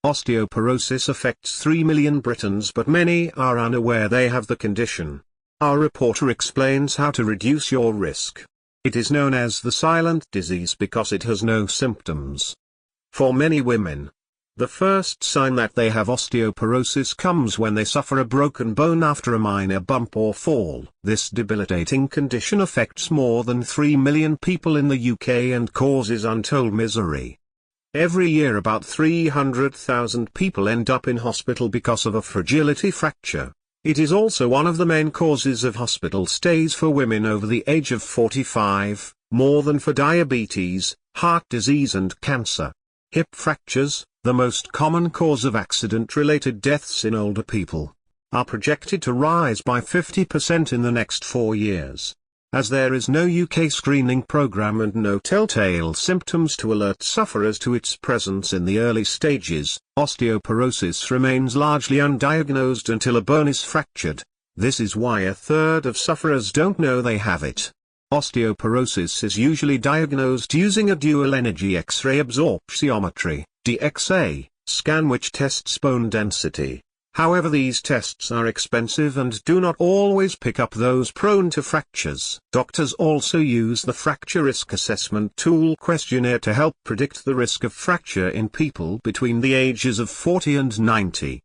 Osteoporosis affects 3 million Britons, but many are unaware they have the condition. Our reporter explains how to reduce your risk. It is known as the silent disease because it has no symptoms. For many women, the first sign that they have osteoporosis comes when they suffer a broken bone after a minor bump or fall. This debilitating condition affects more than 3 million people in the UK and causes untold misery. Every year about 300,000 people end up in hospital because of a fragility fracture. It is also one of the main causes of hospital stays for women over the age of 45, more than for diabetes, heart disease and cancer. Hip fractures, the most common cause of accident-related deaths in older people, are projected to rise by 50% in the next 4 years. As there is no UK screening program and no telltale symptoms to alert sufferers to its presence in the early stages, osteoporosis remains largely undiagnosed until a bone is fractured. This is why a third of sufferers don't know they have it. Osteoporosis is usually diagnosed using a dual-energy X-ray absorptiometry (DXA) scan which tests bone density. However, these tests are expensive and do not always pick up those prone to fractures. Doctors also use the fracture risk assessment tool questionnaire to help predict the risk of fracture in people between the ages of 40 and 90.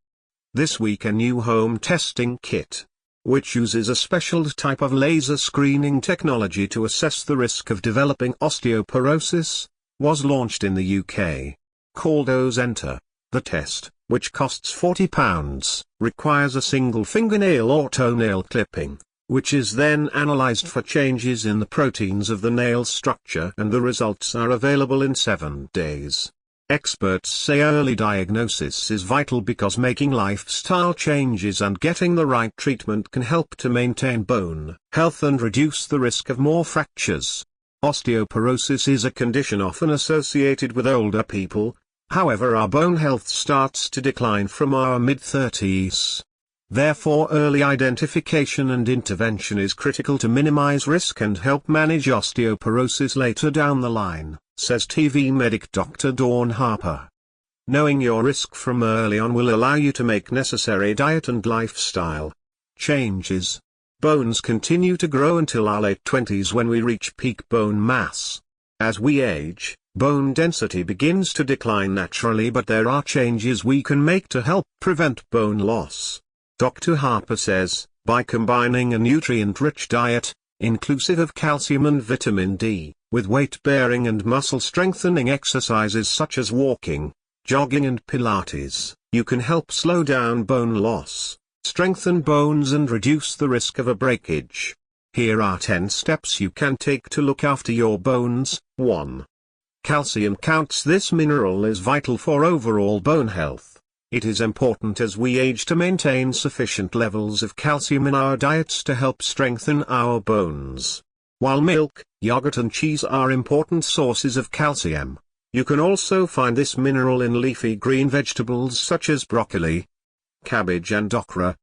This week a new home testing kit, which uses a special type of laser screening technology to assess the risk of developing osteoporosis, was launched in the UK. Called Ozenter, the test, which costs £40, requires a single fingernail or toenail clipping, which is then analyzed for changes in the proteins of the nail structure, and the results are available in 7 days. Experts say early diagnosis is vital because making lifestyle changes and getting the right treatment can help to maintain bone health and reduce the risk of more fractures. Osteoporosis is a condition often associated with older people. However, our bone health starts to decline from our mid-30s. Therefore, early identification and intervention is critical to minimize risk and help manage osteoporosis later down the line, says TV medic Dr. Dawn Harper. Knowing your risk from early on will allow you to make necessary diet and lifestyle changes. Bones continue to grow until our late 20s when we reach peak bone mass. As we age, bone density begins to decline naturally, but there are changes we can make to help prevent bone loss. Dr. Harper says, by combining a nutrient-rich diet, inclusive of calcium and vitamin D, with weight-bearing and muscle-strengthening exercises such as walking, jogging and Pilates, you can help slow down bone loss, strengthen bones and reduce the risk of a breakage. Here are 10 steps you can take to look after your bones. 1. Calcium counts. This mineral is vital for overall bone health. It is important as we age to maintain sufficient levels of calcium in our diets to help strengthen our bones. While milk, yogurt and cheese are important sources of calcium, you can also find this mineral in leafy green vegetables such as broccoli, cabbage and okra.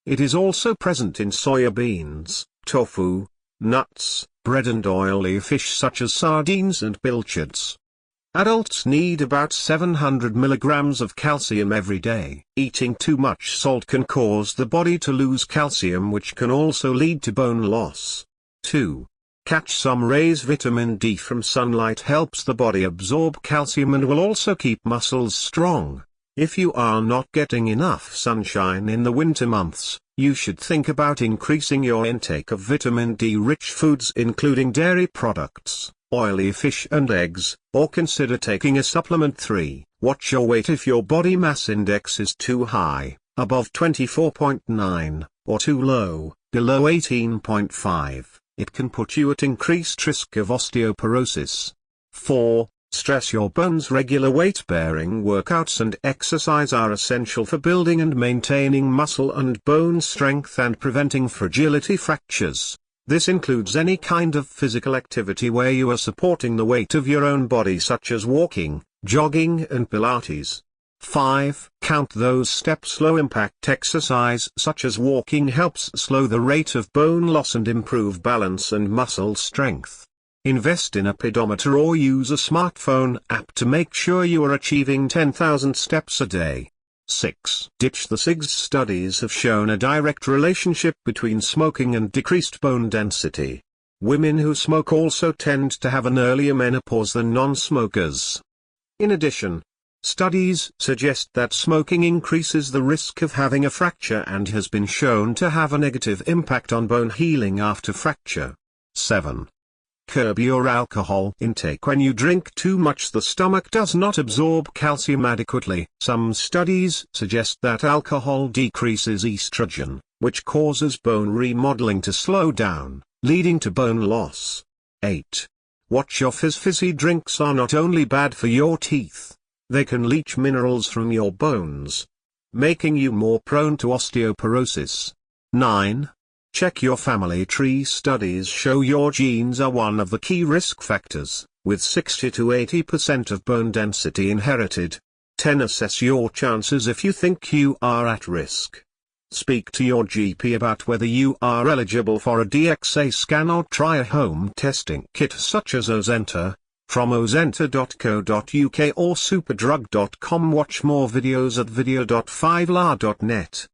It is also present in soya beans, tofu, nuts, bread and oily fish such as sardines and pilchards. Adults need about 700 milligrams of calcium every day. Eating too much salt can cause the body to lose calcium, which can also lead to bone loss. 2. Catch some rays. Vitamin D from sunlight helps the body absorb calcium and will also keep muscles strong. If you are not getting enough sunshine in the winter months, you should think about increasing your intake of vitamin D-rich foods including dairy products, oily fish and eggs, or consider taking a supplement. 3. Watch your weight. If your body mass index is too high, above 24.9, or too low, below 18.5, it can put you at increased risk of osteoporosis. 4. Stress your bones. Regular weight-bearing workouts and exercise are essential for building and maintaining muscle and bone strength and preventing fragility fractures. This includes any kind of physical activity where you are supporting the weight of your own body, such as walking, jogging and Pilates. 5. Count those steps. Low-impact exercise such as walking helps slow the rate of bone loss and improve balance and muscle strength. Invest in a pedometer or use a smartphone app to make sure you are achieving 10,000 steps a day. 6. Ditch the cigs. Studies have shown a direct relationship between smoking and decreased bone density. Women who smoke also tend to have an earlier menopause than non-smokers. In addition, studies suggest that smoking increases the risk of having a fracture and has been shown to have a negative impact on bone healing after fracture. 7. Curb your alcohol intake. When you drink too much, the stomach does not absorb calcium adequately. Some studies suggest that alcohol decreases estrogen, which causes bone remodeling to slow down, leading to bone loss. 8. Watch your fizzy drinks are not only bad for your teeth, they can leach minerals from your bones, making you more prone to osteoporosis. 9. Check your family tree. Studies show your genes are one of the key risk factors, with 60 to 80% of bone density inherited. 10. Assess your chances if you think you are at risk. Speak to your GP about whether you are eligible for a DXA scan or try a home testing kit such as Ozenta, from ozenta.co.uk or superdrug.com. Watch more videos at video.5la.net.